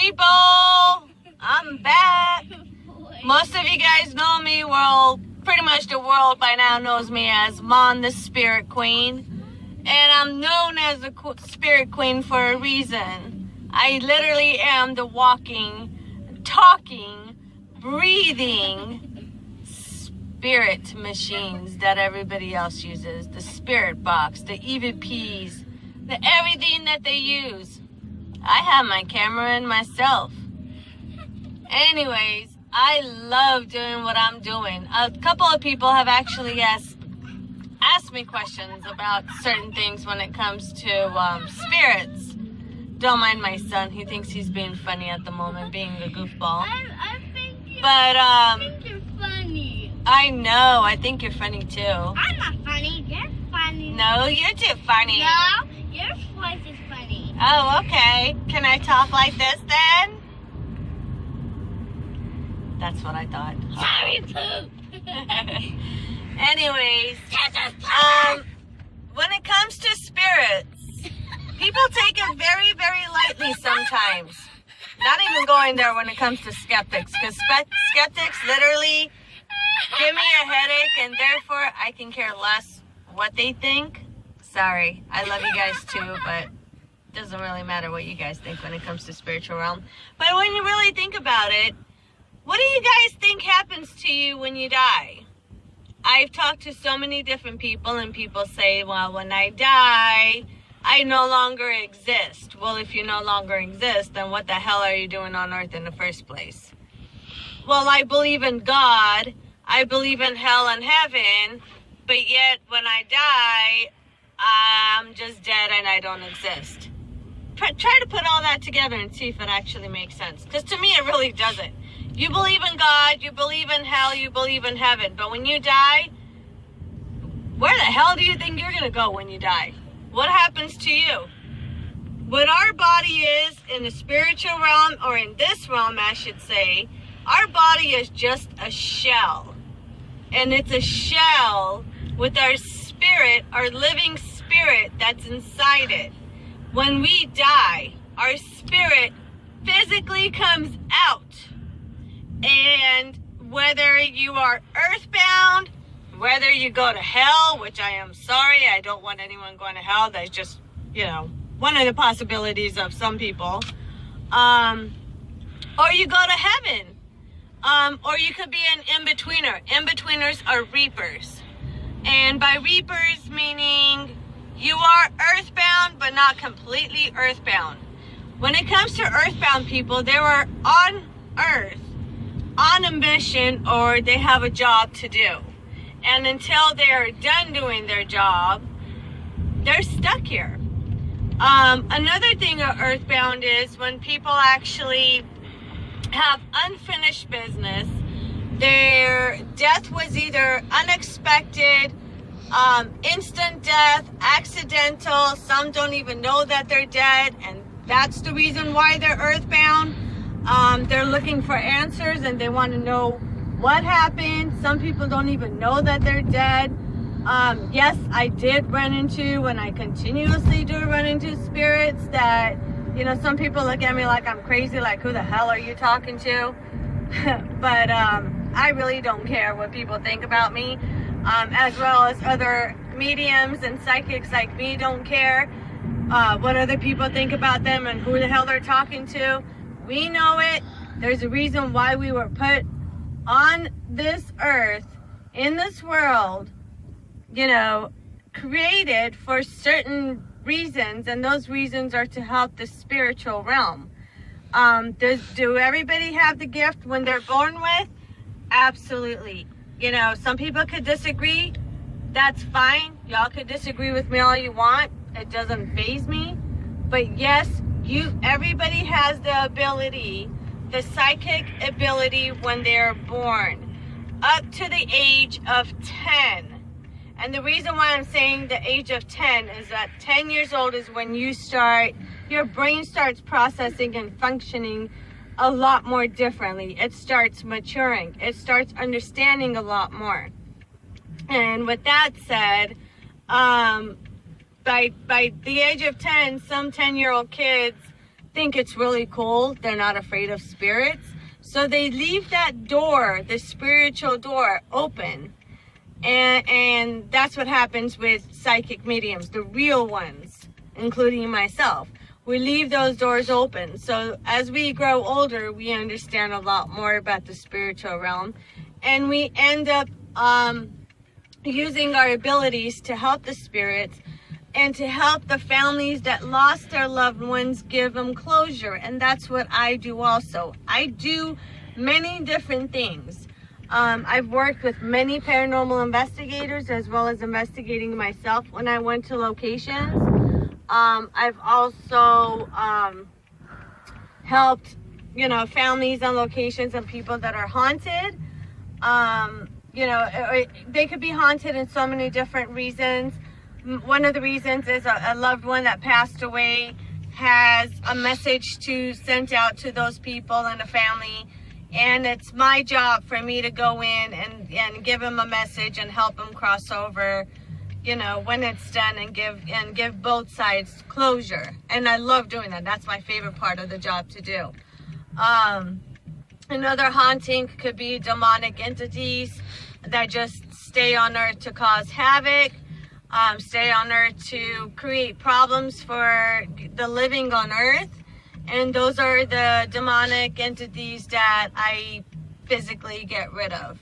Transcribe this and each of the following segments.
people? I'm back. Most of you guys know me. Well, pretty much the world by now knows me as Mon the Spirit Queen. And I'm known as the Spirit Queen for a reason. I literally am the walking, talking, breathing spirit machines that everybody else uses. The spirit box, the EVPs, the everything that they use. I have my camera and myself. Anyways, I love doing what I'm doing. A couple of people have actually asked me questions about certain things when it comes to spirits. Don't mind my son. He thinks he's being funny at the moment, being a goofball. I think you're funny. I know. I think you're funny too. I'm not funny. You're funny. No, you're too funny. No, your voice is funny. Oh, okay. Can I talk like this then? That's what I thought. Sorry, poop. Anyways, when it comes to spirits, people take it very, very lightly sometimes. Not even going there when it comes to skeptics, because skeptics literally give me a headache, and therefore I can care less what they think. Sorry, I love you guys too, but it doesn't really matter what you guys think when it comes to spiritual realm. But when you really think about it, what do you guys think happens to you when you die? I've talked to so many different people, and people say, well, when I die, I no longer exist. Well, if you no longer exist, then what the hell are you doing on earth in the first place? Well, I believe in God. I believe in hell and heaven. But yet, when I die, I'm just dead and I don't exist. Try to put all that together and see if it actually makes sense. Because to me, it really doesn't. You believe in God, you believe in hell, you believe in heaven. But when you die, where the hell do you think you're going to go when you die? What happens to you? What our body is in the spiritual realm, or in this realm, I should say, our body is just a shell. And it's a shell with our spirit, our living spirit that's inside it. When we die, our spirit physically comes out. And whether you are earthbound, whether you go to hell, which I am sorry, I don't want anyone going to hell. That's just, one of the possibilities of some people. Or you go to heaven. Or you could be an in-betweener. In-betweeners are reapers. And by reapers, meaning you are earthbound, but not completely earthbound. When it comes to earthbound people, they were on earth on a mission, or they have a job to do. And until they're done doing their job, they're stuck here. Another thing of earthbound is when people actually have unfinished business. Their death was either unexpected, instant death, accidental. Some don't even know that they're dead, and that's the reason why they're earthbound. They're looking for answers, and they want to know what happened. Some people don't even know that they're dead. Yes, I did run into, and I continuously do run into spirits that, some people look at me like I'm crazy, like, who the hell are you talking to? But I really don't care what people think about me, as well as other mediums and psychics like me don't care what other people think about them and who the hell they're talking to. We know it. There's a reason why we were put on this earth, in this world, created for certain reasons, and those reasons are to help the spiritual realm. Do everybody have the gift when they're born with? Absolutely. Some people could disagree. That's fine. Y'all could disagree with me all you want. It doesn't faze me. But yes, everybody has the ability, the psychic ability when they're born, up to the age of 10. And the reason why I'm saying the age of 10 is that 10 years old is when your brain starts processing and functioning a lot more differently. It starts maturing. It starts understanding a lot more. And with that said, by the age of 10, some 10-year-old kids, think it's really cool. They're not afraid of spirits. So they leave that door, the spiritual door, open. And that's what happens with psychic mediums, the real ones, including myself. We leave those doors open. So as we grow older, we understand a lot more about the spiritual realm. And we end up using our abilities to help the spirits and to help the families that lost their loved ones, give them closure. And that's what I do also. I do many different things. I've worked with many paranormal investigators as well as investigating myself when I went to locations. I've also helped, families on locations and people that are haunted. They could be haunted in so many different reasons. One of the reasons is a loved one that passed away has a message to send out to those people and the family. And it's my job for me to go in and give them a message and help them cross over, when it's done, and give both sides closure. And I love doing that. That's my favorite part of the job to do. Another haunting could be demonic entities that just stay on Earth to cause havoc, stay on Earth to create problems for the living on Earth. And those are the demonic entities that I physically get rid of.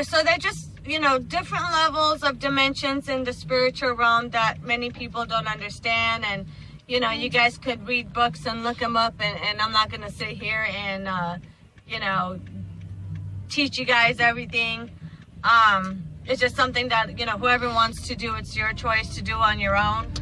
So they're just, different levels of dimensions in the spiritual realm that many people don't understand. And, you guys could read books and look them up. And I'm not going to sit here and, teach you guys everything. It's just something that, whoever wants to do, it's your choice to do on your own.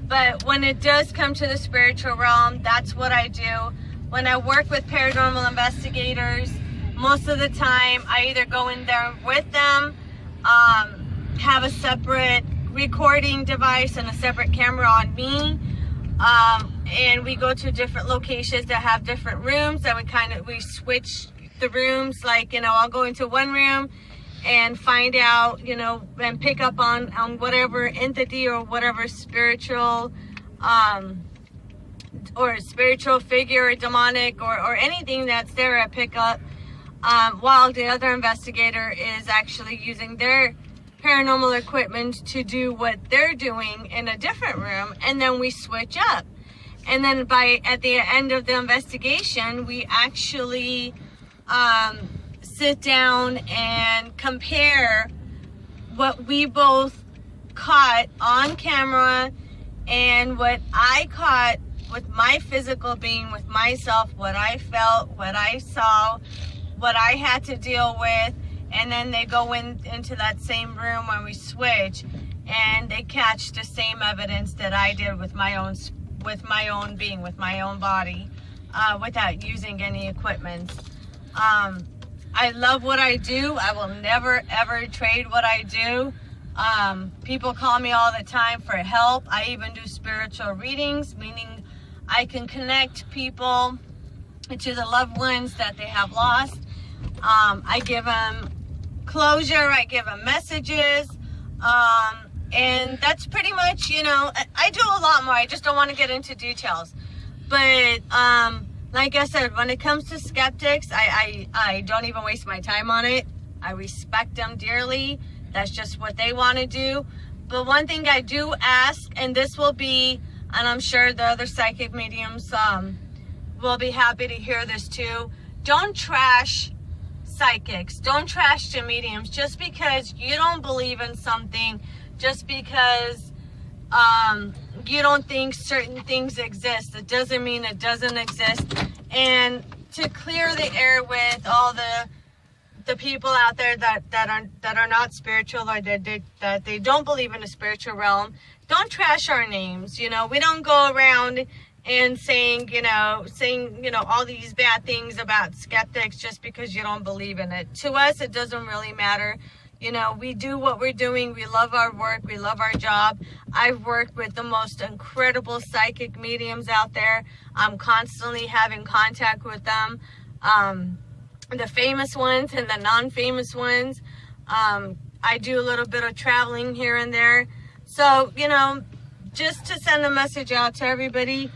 But when it does come to the spiritual realm, that's what I do. When I work with paranormal investigators, most of the time I either go in there with them, have a separate recording device and a separate camera on me, and we go to different locations that have different rooms, and we switch the rooms. I'll go into one room and find out, and pick up on whatever entity or whatever spiritual or spiritual figure or demonic or anything that's there. I pick up while the other investigator is actually using their paranormal equipment to do what they're doing in a different room, and then we switch up. And then at the end of the investigation, we actually sit down and compare what we both caught on camera and what I caught with my physical being, with myself, what I felt, what I saw, what I had to deal with. And then they go into that same room when we switch, and they catch the same evidence that I did with my own being, with my own body, without using any equipment. I love what I do. I will never, ever trade what I do. People call me all the time for help. I even do spiritual readings, meaning I can connect people to the loved ones that they have lost. I give them closure. I give them messages. And that's pretty much, I do a lot more. I just don't want to get into details. But, like I said, when it comes to skeptics, I don't even waste my time on it. I respect them dearly. That's just what they want to do. But one thing I do ask, and this will be, and I'm sure the other psychic mediums will be happy to hear this too, don't trash psychics. Don't trash the mediums just because you don't believe in something, just because you don't think certain things exist. It doesn't mean it doesn't exist. And to clear the air with all the people out there that are not spiritual, or that they don't believe in the spiritual realm, don't trash our names. We don't go around and saying all these bad things about skeptics just because you don't believe in it. To us, it doesn't really matter. We do what we're doing. We love our work. We love our job. I've worked with the most incredible psychic mediums out there. I'm constantly having contact with them. The famous ones and the non-famous ones. I do a little bit of traveling here and there. So, just to send a message out to everybody,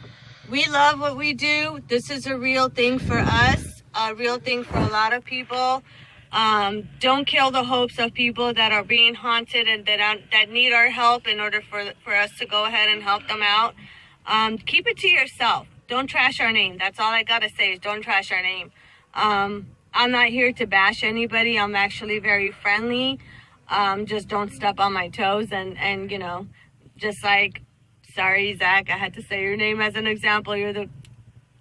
we love what we do. This is a real thing for us, a real thing for a lot of people. Don't kill the hopes of people that are being haunted and that need our help in order for us to go ahead and help them out. Keep it to yourself. Don't trash our name. That's all I gotta say is don't trash our name. I'm not here to bash anybody. I'm actually very friendly. Just don't step on my toes and you know, just like, sorry, Zach, I had to say your name as an example. You're the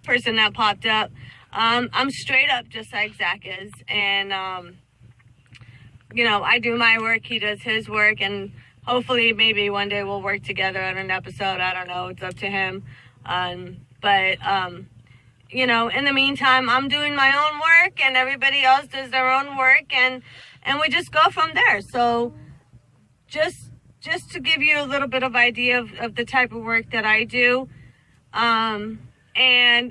person that popped up. I'm straight up just like Zach is. And, you know, I do my work. He does his work. And hopefully maybe one day we'll work together on an episode. I don't know. It's up to him. But you know, in the meantime, I'm doing my own work and everybody else does their own work. And we just go from there. So just to give you a little bit of idea of the type of work that I do. And,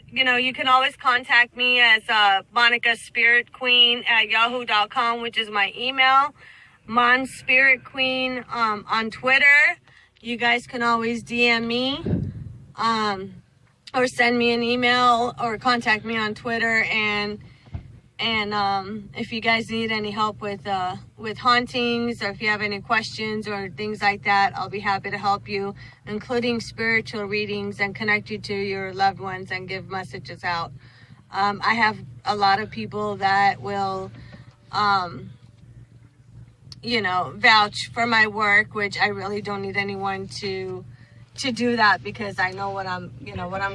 you know, you can always contact me as Monspiritqueen@yahoo.com, which is my email. Monspiritqueen on Twitter. You guys can always DM me or send me an email or contact me on Twitter. And if you guys need any help with hauntings, or if you have any questions or things like that, I'll be happy to help you, including spiritual readings and connect you to your loved ones and give messages out. I have a lot of people that will, you know, vouch for my work, which I really don't need anyone to do that because I know what I'm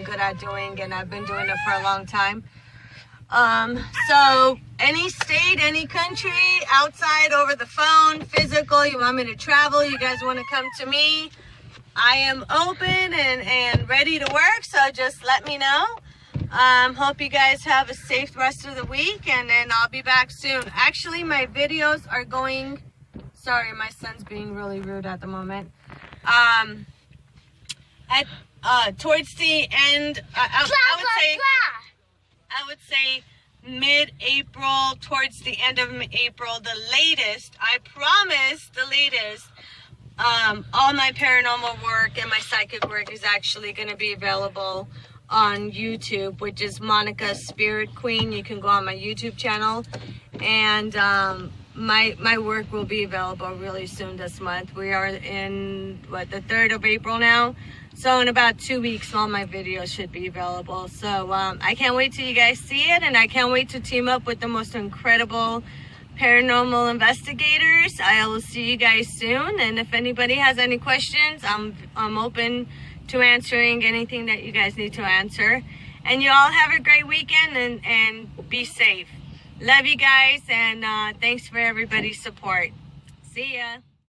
good at doing, and I've been doing it for a long time. So any state, any country, outside, over the phone, physical, you want me to travel, you guys want to come to me, I am open and ready to work. So just let me know. Hope you guys have a safe rest of the week, and then I'll be back soon. Actually, my videos are going, sorry, my son's being really rude at the moment. Towards the end, I would say mid-April, towards the end of April, the latest, I promise, the latest, all my paranormal work and my psychic work is actually going to be available on YouTube, which is Monspiritqueen. You can go on my YouTube channel, and my work will be available really soon this month. We are in, the 3rd of April now. So in about 2 weeks, all my videos should be available. So I can't wait till you guys see it, and I can't wait to team up with the most incredible paranormal investigators. I will see you guys soon, and if anybody has any questions, I'm open to answering anything that you guys need to answer. And you all have a great weekend, and be safe. Love you guys, and thanks for everybody's support. See ya.